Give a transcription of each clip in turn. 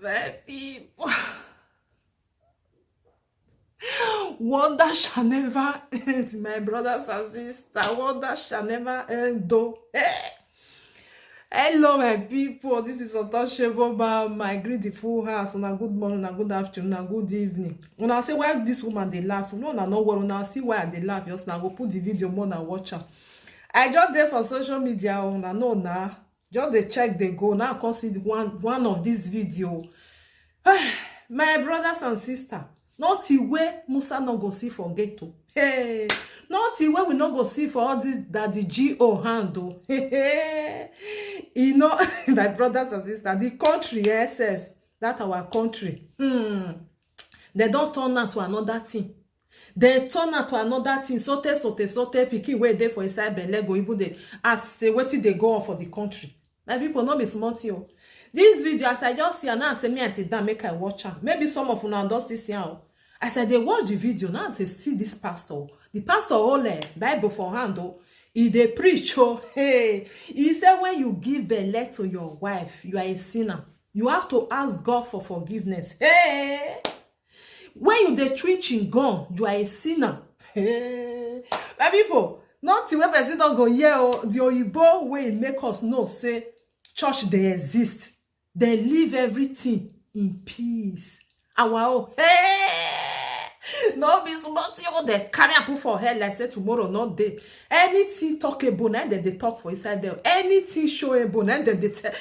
My people. Wonder shall never end, my brothers and sisters. Wonder shall never end, though. Hello, my people. This is Untouchable Bam. My greet the full house. Una good morning, una good afternoon, una good evening. Una say why this woman dey laugh. No, no worry. Una see why I dey laugh. Just now go put the video more na watch am. I just there for social media. Una know na. Just dey check dey go. Now I come see one of this video. My brothers and sisters. Not the way Musa no go see for ghetto. Hey, not the way we no go see for all this that the GO handle. You know, my brothers and sisters, the country SF, that our country. They don't turn out to another thing. They turn out to another thing. Sote, pikin wey dey for inside belle go even dey as say wetin dey go on for the country. My people no be smart yo. This video, as I just see, and now I say me, I sit down, make I watch am. Maybe some of una don see am. As I dey watch the video, now I say see this pastor. The pastor hold Bible for hand, he dey preach. Hey, he said when you give belle to your wife, you are a sinner. You have to ask God for forgiveness. Hey, when you dey preaching God, you are a sinner. Hey, my people, nothing wey person don go hear. The oyibo way make us know say church dey exist. They leave everything in peace. Our hey, no be somebody they carry and put for head like say tomorrow not day. Anything talkable, now that they talk for inside there. Anything showable, now that they tell.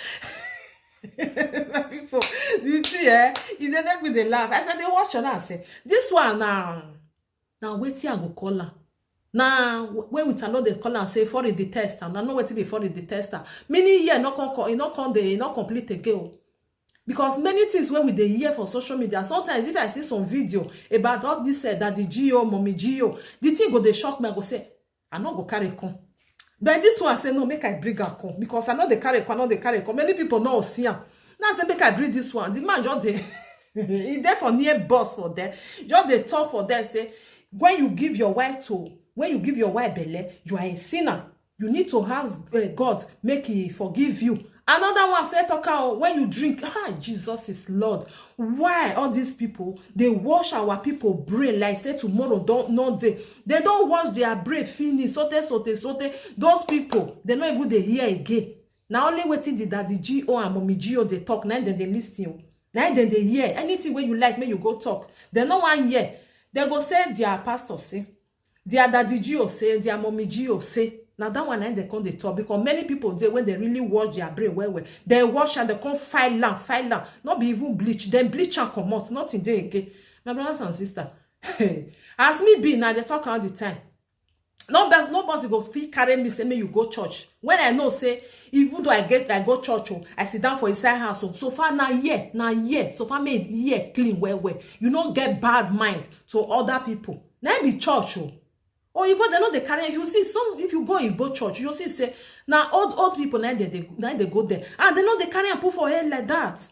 People, the thing, they make me they laugh. I said they watch and I say this one now wait till I go call her. Now, when we tell the call and say for the tester, now know what to be for the tester. Many years not complete again. Because many things when we dey hear for social media, sometimes if I see some video about all this that the GO, mommy GO, the thing go dey shock me. I go say, I not go carry con. But this one I say no, make I bring her con because I know they carry con, I know they carry con. Many people know see him. Now I say make I bring this one. The man just dey he there for near boss for them. Just they talk for them say when you give your wife belle, you are a sinner. You need to ask God make he forgive you. Another one fair talker when you drink. Jesus is Lord. Why all these people they wash our people brain like say tomorrow don't not they don't wash their brain finish sote. Those people they not even they hear again. Now only waiting did that the GO and mommy GO they talk. Now then they listen. Now then they hear anything when you like me you go talk. They no one hear. They go say their pastor say. Their daddy GO say, their mommy GO say. Now that one they come they talk because many people they when they really wash their brain well, they wash and they come file down, not be even bleach, then bleach and come out, nothing there again. My brothers and sisters, as me be now they talk all the time. Nobody go feel carry me say me you go church. When I know say even though I go church, I sit down for inside house. So far now so far made here clean well. You don't get bad mind to other people. Now be church. Oh, you they know they carry. If you see if you go in both church, you see say now old people now they go there and they know they carry and put for head like that.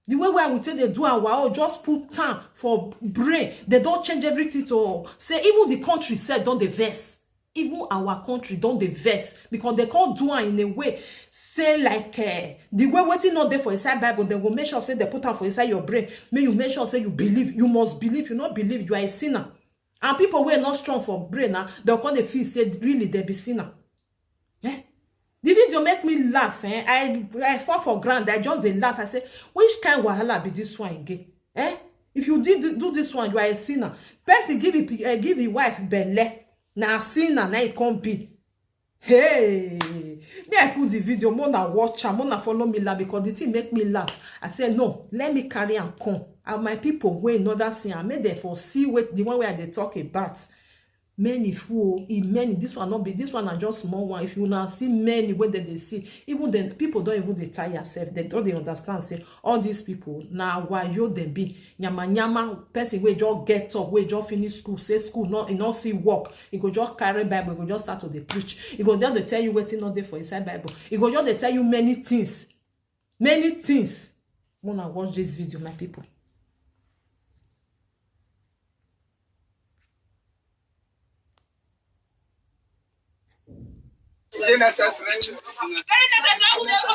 The way where I would say they do our just put time for brain. They don't change everything to say even the country said don't they verse. Even our country don't they verse because they can't do it in a way say like the way waiting not there for inside Bible. They will make sure say they put out for inside your brain. May you make sure say you believe. You must believe. You not believe you are a sinner. And people who are not strong for brain now, they'll come they feel say really they be sinner. The video make me laugh. I fall for granted. I just laugh. I say, which kind of wahala be this one again? If you did do this one, you are a sinner. Person give the wife belle. Now sinner, now it can't be. Hey, me I put the video, more na watch am, more na follow me laugh because the thing make me laugh. I say no, let me carry and come. And my people wey another sin, I made them for see what the one where they talk about. Many fool, many. This one not be. This one are just small one. If you now see many where they see, even then people don't even they tire yourself. They don't they understand. Say all these people now why you they be nyama person where just get up, where just finish school, say school not see work. You go just carry Bible, you go just start to the preach. You go just they tell you waiting not there for inside Bible. You go just they tell you many things. Wanna watch this video, my people. it necessary?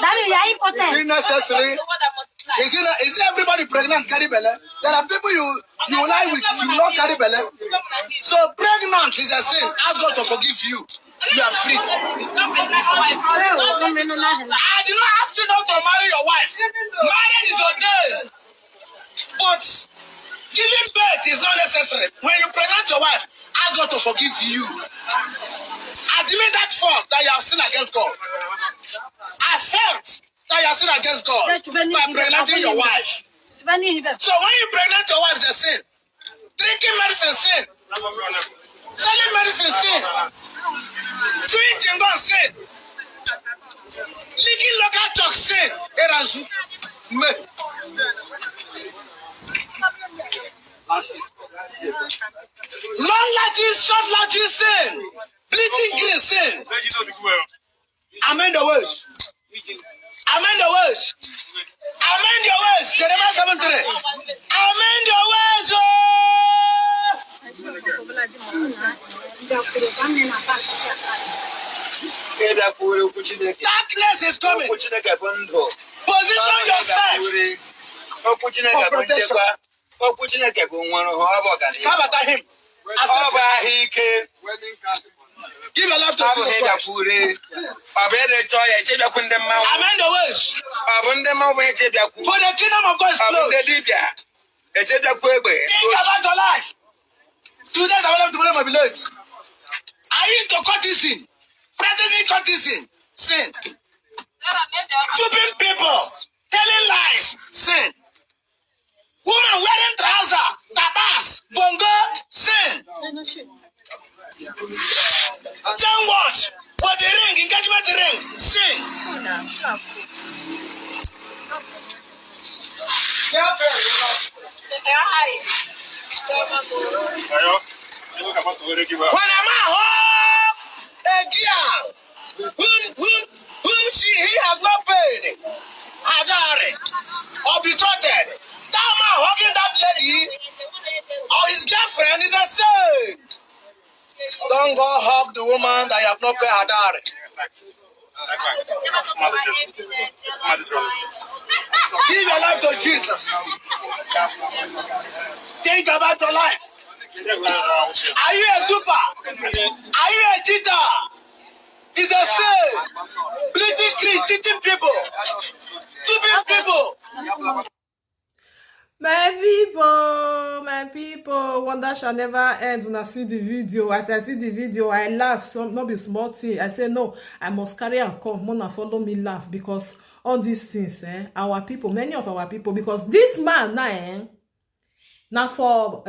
That is important. Is it necessary? Is it everybody pregnant carry belly? There are people you lie with, you not carry belly. So pregnant is a sin. Ask God to forgive you. You are free. I did not ask you not to marry your wife. Marriage is ordained. But giving birth is not necessary. When you pregnant your wife, ask God to forgive you. Admit that fault that you have sinned against God. Accept that you have sinned against God by pregnanting your wife. So when you pregnant your wife, it's a sin. Drinking medicine, sin. Selling medicine, sin. Doing jingle, sin. Leaking local talk, sin. Erazu. Long latches, short latches, sin. Bleaching green, sin. Amend the words. Amend the words. Amend your words. Jeremiah 7:3. Amend your words. Darkness is coming. Position yourself. For protection. How about him? Give a laugh to Jesus Christ. Amend the words. For the kingdom of God is close. Think about your life. Today I want to be late. Are you into courtesy? Practicing courtesy? Sin. Duping people. Telling lies? Sin. Woman wearing trouser, tabas, bongo, sin. Don't watch. What the ring, engagement ring, sin. When I'm at home, a girl whom he has not paid, Hadari, or betrothed, that man hugging that lady or his girlfriend is a sin. Don't go hug the woman that you have not paid Hadari. Give your life to Jesus. Think about your life. Are you a duper? Are you a cheater? It's a sin. Bleeding creed, cheating people, stupid people. My people, wonder shall never end. When I see the video, as I see the video, I laugh. So not be small thing. I say no, I must carry and come. Mona follow me laugh because all these things, our people, many of our people, because this man now for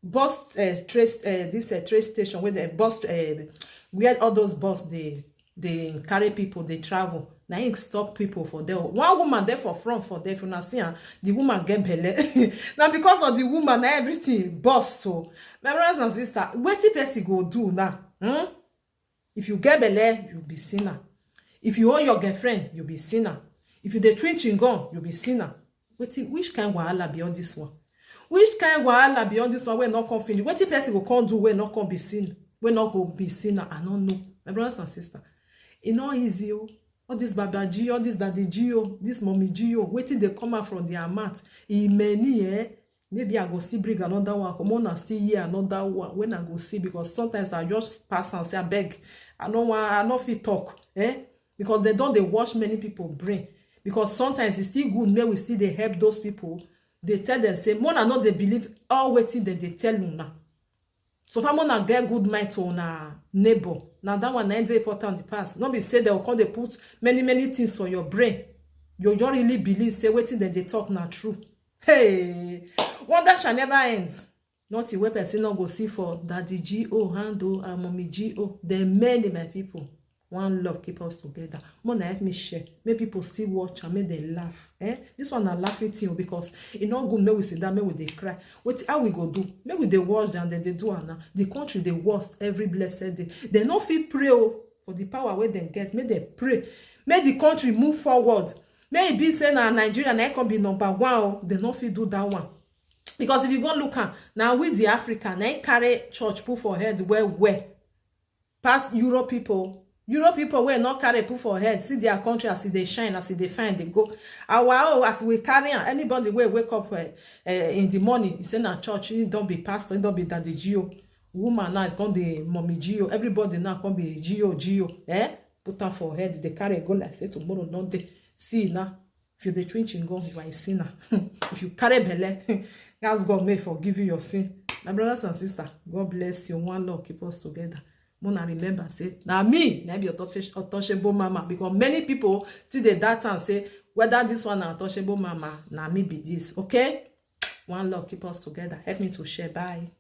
bus trace this train station where the bus where all those bus they carry people, they travel. Now he stop people for there. One woman there for front for there. If you not see her, the woman get belle. Now because of the woman, now everything bust. So my brothers and sisters, what the person go do now? If you get belle, you be sinner. If you own your girlfriend, you be sinner. If you dey twin chingon, you be sinner. Which kind of wahala beyond this one? Which kind of wahala beyond this one? We not come finish. What the person go come do? We not come be sin. We not go be sinner. I don't know. My brothers and sisters, it's not easy. All this Baba G, all this Daddy G, this Mommy G, waiting they come out from their mat. Maybe I go see bring another one. Come on and still hear another one when I go see, because sometimes I just pass and say I beg. I don't feel talk. Because they wash many people brain. Because sometimes it's still good, maybe we still they help those people. They tell them, say, more than not they believe all waiting that they tell you now. So if I'm gonna get good mind to our neighbor, now that one is important the past. Not be say they will come, they put many things for your brain. You don't really believe, say waiting that they talk not true. Hey, wonder shall never end. Not the way person not go see for Daddy G.O. handle and Mommy G.O. There many my people. One love keep us together. More help me share. Make people see watch and make them laugh. This one a laughing thing because it not good. Maybe we sit down, maybe they cry. What how we go do? Maybe they watch and then they do now. The country they worst every blessed day. They not feel pray for the power where they get. May they pray. May the country move forward. May it be say now Nigeria now can be number one. They not feel do that one. Because if you go look at now with the African, they carry church put for head where past Europe people. Europe people wey not carry put for head, see their country as they shine, as they find, they go. Our own, as we carry on, anybody wey wake up in the morning, he say na church, he don't be pastor, he don't be daddy Gio. Woman now come the mommy Gio. Everybody now come be Gio. Put on for head, they carry go like say tomorrow not day. See now, if you the twinching go, you are a sinner. If you carry belle, ask God may forgive you your sin. My brothers and sisters, God bless you. One Lord keep us together. Mona remember say, now me, na be untouchable mama, because many people see the data and say whether this one untouchable mama, na me be this. Okay, one Lord keep us together. Help me to share. Bye.